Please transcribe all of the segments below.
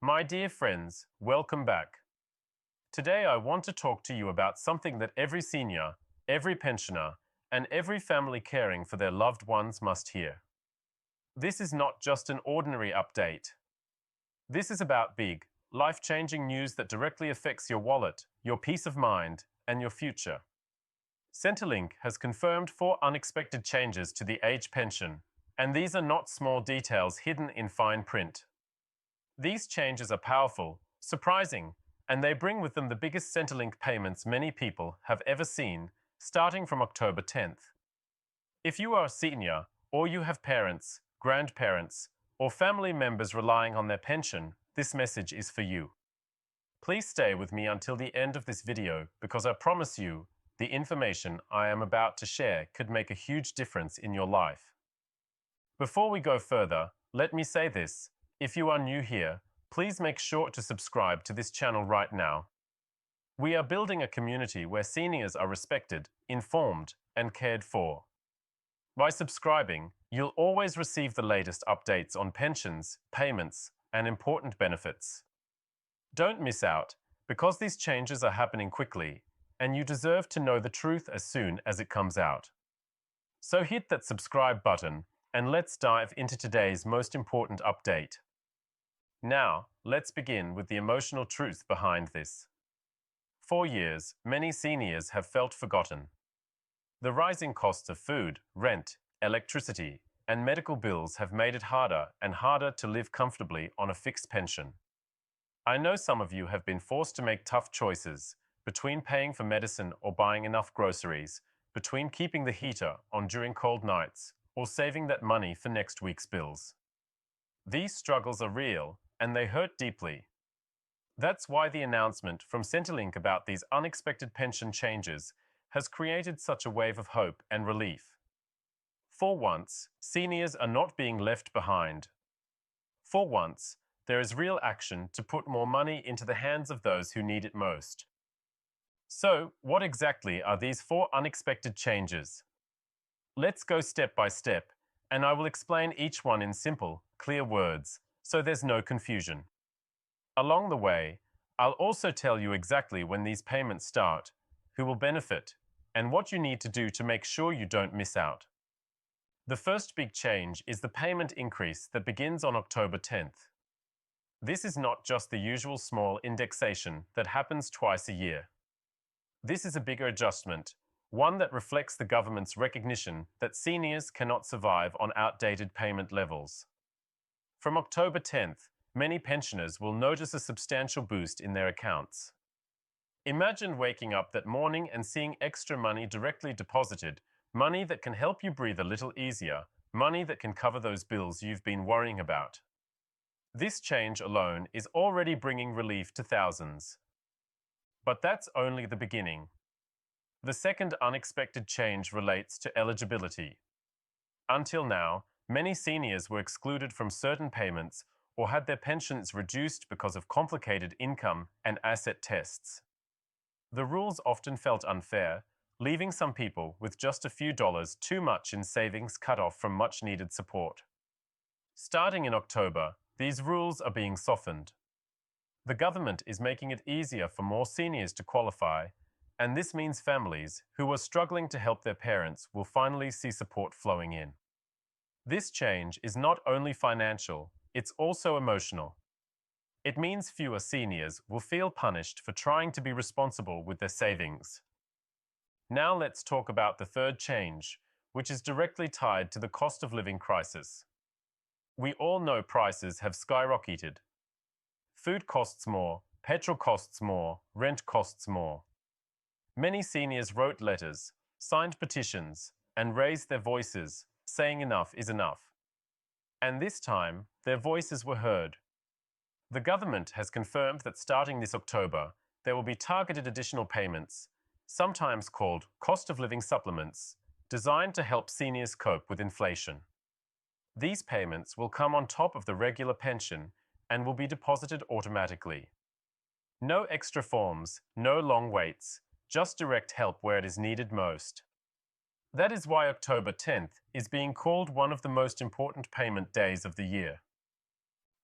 My dear friends, welcome back. Today I want to talk to you about something that every senior, every pensioner, and every family caring for their loved ones must hear. This is not just an ordinary update. This is about big, life-changing news that directly affects your wallet, your peace of mind, and your future. Centrelink has confirmed 4 unexpected changes to the age pension, and these are not small details hidden in fine print. These changes are powerful, surprising, and they bring with them the biggest Centrelink payments many people have ever seen, starting from October 10th. If you are a senior, or you have parents, grandparents, or family members relying on their pension, this message is for you. Please stay with me until the end of this video because I promise you, the information I am about to share could make a huge difference in your life. Before we go further, let me say this. If you are new here, please make sure to subscribe to this channel right now. We are building a community where seniors are respected, informed, and cared for. By subscribing, you'll always receive the latest updates on pensions, payments, and important benefits. Don't miss out, because these changes are happening quickly, and you deserve to know the truth as soon as it comes out. So hit that subscribe button, and let's dive into today's most important update. Now, let's begin with the emotional truth behind this. For years, many seniors have felt forgotten. The rising costs of food, rent, electricity, and medical bills have made it harder and harder to live comfortably on a fixed pension. I know some of you have been forced to make tough choices between paying for medicine or buying enough groceries, between keeping the heater on during cold nights, or saving that money for next week's bills. These struggles are real, and they hurt deeply. That's why the announcement from Centrelink about these unexpected pension changes has created such a wave of hope and relief. For once, seniors are not being left behind. For once, there is real action to put more money into the hands of those who need it most. So, what exactly are these 4 unexpected changes? Let's go step by step, and I will explain each one in simple, clear words, so there's no confusion. Along the way, I'll also tell you exactly when these payments start, who will benefit, and what you need to do to make sure you don't miss out. The first big change is the payment increase that begins on October 10th. This is not just the usual small indexation that happens twice a year. This is a bigger adjustment, one that reflects the government's recognition that seniors cannot survive on outdated payment levels. From October 10th, many pensioners will notice a substantial boost in their accounts. Imagine waking up that morning and seeing extra money directly deposited, money that can help you breathe a little easier, money that can cover those bills you've been worrying about. This change alone is already bringing relief to thousands. But that's only the beginning. The second unexpected change relates to eligibility. Until now, many seniors were excluded from certain payments or had their pensions reduced because of complicated income and asset tests. The rules often felt unfair, leaving some people with just a few dollars too much in savings cut off from much-needed support. Starting in October, these rules are being softened. The government is making it easier for more seniors to qualify, and this means families who are struggling to help their parents will finally see support flowing in. This change is not only financial, it's also emotional. It means fewer seniors will feel punished for trying to be responsible with their savings. Now let's talk about the third change, which is directly tied to the cost of living crisis. We all know prices have skyrocketed. Food costs more, petrol costs more, rent costs more. Many seniors wrote letters, signed petitions, and raised their voices, saying enough is enough. And this time, their voices were heard. The government has confirmed that starting this October, there will be targeted additional payments, sometimes called cost of living supplements, designed to help seniors cope with inflation. These payments will come on top of the regular pension and will be deposited automatically. No extra forms, no long waits, just direct help where it is needed most. That is why October 10th is being called one of the most important payment days of the year.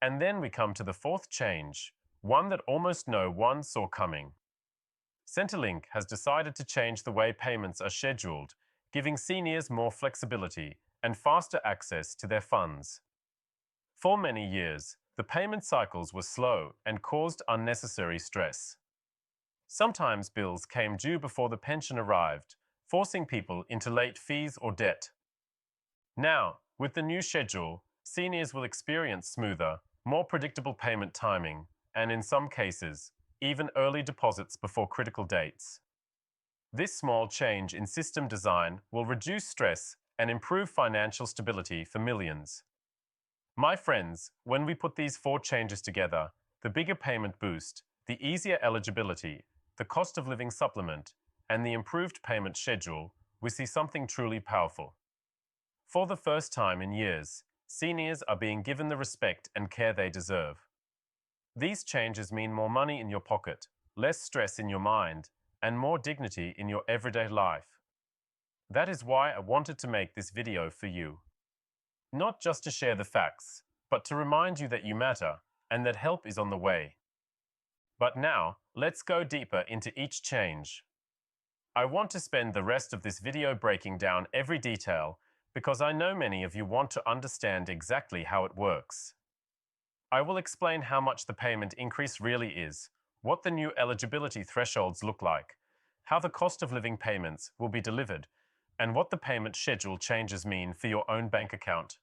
And then we come to the fourth change, one that almost no one saw coming. Centrelink has decided to change the way payments are scheduled, giving seniors more flexibility and faster access to their funds. For many years, the payment cycles were slow and caused unnecessary stress. Sometimes bills came due before the pension arrived, forcing people into late fees or debt. Now, with the new schedule, seniors will experience smoother, more predictable payment timing, and in some cases, even early deposits before critical dates. This small change in system design will reduce stress and improve financial stability for millions. My friends, when we put these four changes together, the bigger payment boost, the easier eligibility, the cost of living supplement, and the improved payment schedule, we see something truly powerful. For the first time in years, seniors are being given the respect and care they deserve. These changes mean more money in your pocket, less stress in your mind, and more dignity in your everyday life. That is why I wanted to make this video for you. Not just to share the facts, but to remind you that you matter and that help is on the way. But now, let's go deeper into each change. I want to spend the rest of this video breaking down every detail because I know many of you want to understand exactly how it works. I will explain how much the payment increase really is, what the new eligibility thresholds look like, how the cost of living payments will be delivered, and what the payment schedule changes mean for your own bank account.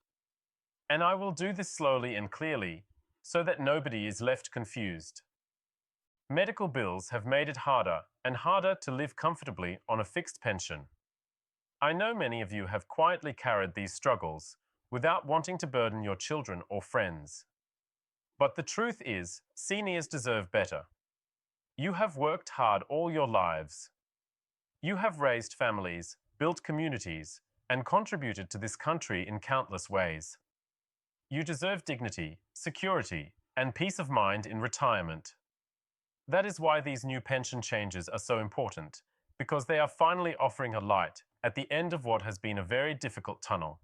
And I will do this slowly and clearly so that nobody is left confused. Medical bills have made it harder and harder to live comfortably on a fixed pension. I know many of you have quietly carried these struggles without wanting to burden your children or friends. But the truth is, seniors deserve better. You have worked hard all your lives. You have raised families, built communities, and contributed to this country in countless ways. You deserve dignity, security, and peace of mind in retirement. That is why these new pension changes are so important, because they are finally offering a light at the end of what has been a very difficult tunnel.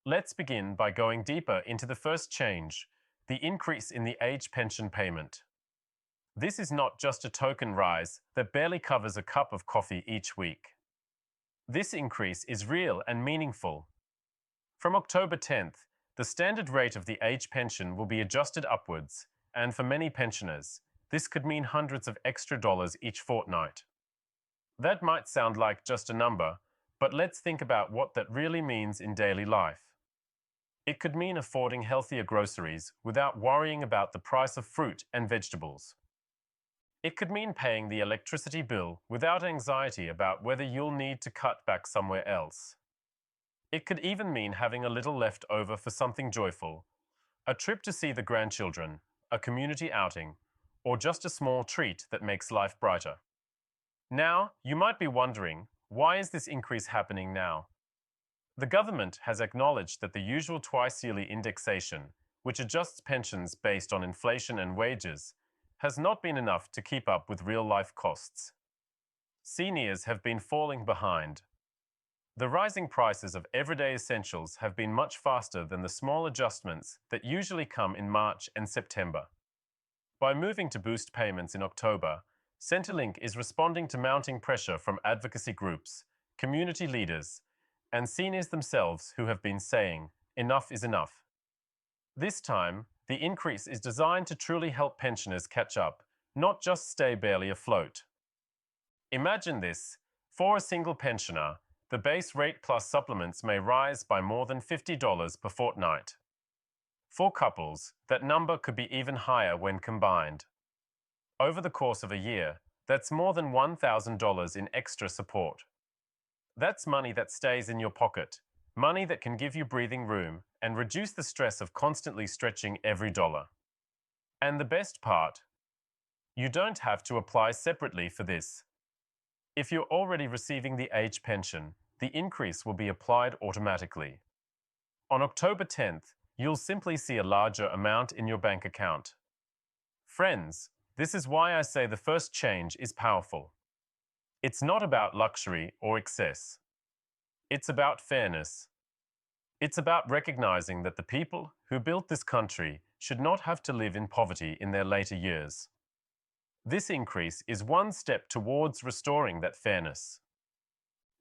Let's begin by going deeper into the first change, the increase in the age pension payment. This is not just a token rise that barely covers a cup of coffee each week. This increase is real and meaningful. From October 10th, the standard rate of the age pension will be adjusted upwards, and for many pensioners, this could mean hundreds of extra dollars each fortnight. That might sound like just a number, but let's think about what that really means in daily life. It could mean affording healthier groceries without worrying about the price of fruit and vegetables. It could mean paying the electricity bill without anxiety about whether you'll need to cut back somewhere else. It could even mean having a little left over for something joyful, a trip to see the grandchildren, a community outing, or just a small treat that makes life brighter. Now, you might be wondering, why is this increase happening now? The government has acknowledged that the usual twice-yearly indexation, which adjusts pensions based on inflation and wages, has not been enough to keep up with real-life costs. Seniors have been falling behind. The rising prices of everyday essentials have been much faster than the small adjustments that usually come in March and September. By moving to boost payments in October, Centrelink is responding to mounting pressure from advocacy groups, community leaders, and seniors themselves who have been saying, enough is enough. This time, the increase is designed to truly help pensioners catch up, not just stay barely afloat. Imagine this: for a single pensioner, the base rate plus supplements may rise by more than $50 per fortnight. For couples, that number could be even higher when combined. Over the course of a year, that's more than $1,000 in extra support. That's money that stays in your pocket, money that can give you breathing room and reduce the stress of constantly stretching every dollar. And the best part, you don't have to apply separately for this. If you're already receiving the age pension, the increase will be applied automatically. On October 10th, you'll simply see a larger amount in your bank account. Friends, this is why I say the first change is powerful. It's not about luxury or excess. It's about fairness. It's about recognizing that the people who built this country should not have to live in poverty in their later years. This increase is one step towards restoring that fairness.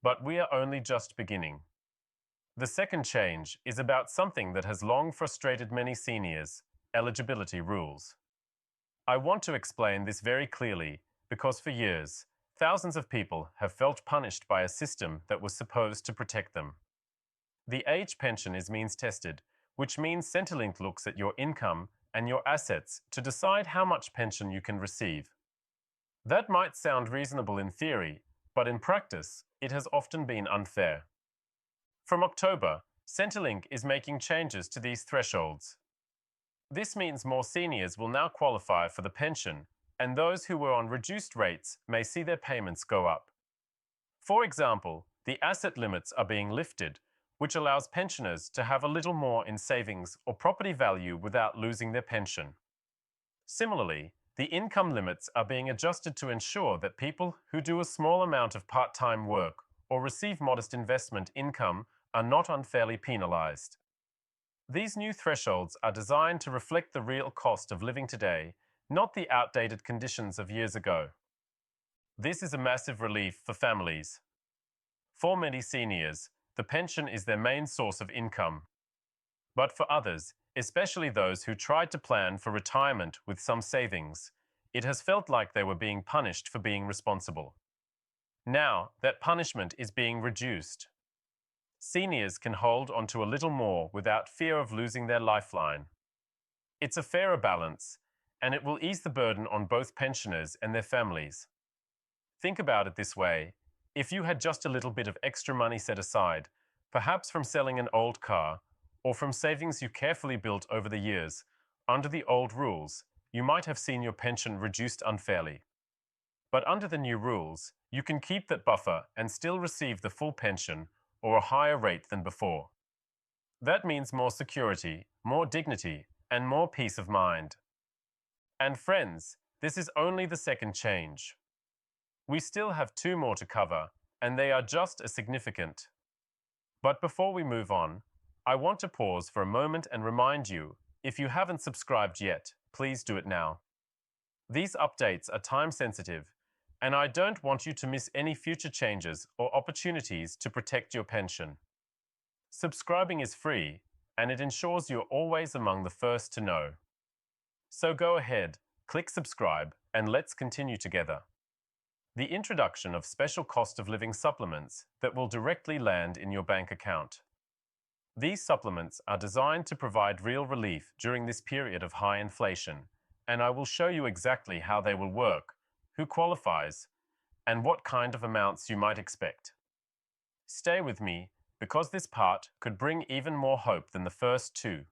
But we are only just beginning. The second change is about something that has long frustrated many seniors: eligibility rules. I want to explain this very clearly because for years, thousands of people have felt punished by a system that was supposed to protect them. The age pension is means tested, which means Centrelink looks at your income and your assets to decide how much pension you can receive. That might sound reasonable in theory, but in practice, it has often been unfair. From October, Centrelink is making changes to these thresholds. This means more seniors will now qualify for the pension, and those who were on reduced rates may see their payments go up. For example, the asset limits are being lifted, which allows pensioners to have a little more in savings or property value without losing their pension. Similarly, the income limits are being adjusted to ensure that people who do a small amount of part-time work or receive modest investment income are not unfairly penalized. These new thresholds are designed to reflect the real cost of living today, not the outdated conditions of years ago. This is a massive relief for families. For many seniors, the pension is their main source of income. But for others, especially those who tried to plan for retirement with some savings, it has felt like they were being punished for being responsible. Now, that punishment is being reduced. Seniors can hold onto a little more without fear of losing their lifeline. It's a fairer balance, and it will ease the burden on both pensioners and their families. Think about it this way: if you had just a little bit of extra money set aside, perhaps from selling an old car, or from savings you carefully built over the years, under the old rules, you might have seen your pension reduced unfairly. But under the new rules, you can keep that buffer and still receive the full pension or a higher rate than before. That means more security, more dignity, and more peace of mind. And friends, this is only the second change. We still have two more to cover, and they are just as significant. But before we move on, I want to pause for a moment and remind you, if you haven't subscribed yet, please do it now. These updates are time-sensitive, and I don't want you to miss any future changes or opportunities to protect your pension. Subscribing is free, and it ensures you're always among the first to know. So go ahead, click subscribe, and let's continue together. The introduction of special cost of living supplements that will directly land in your bank account. These supplements are designed to provide real relief during this period of high inflation, and I will show you exactly how they will work, who qualifies, and what kind of amounts you might expect. Stay with me, because this part could bring even more hope than the first two.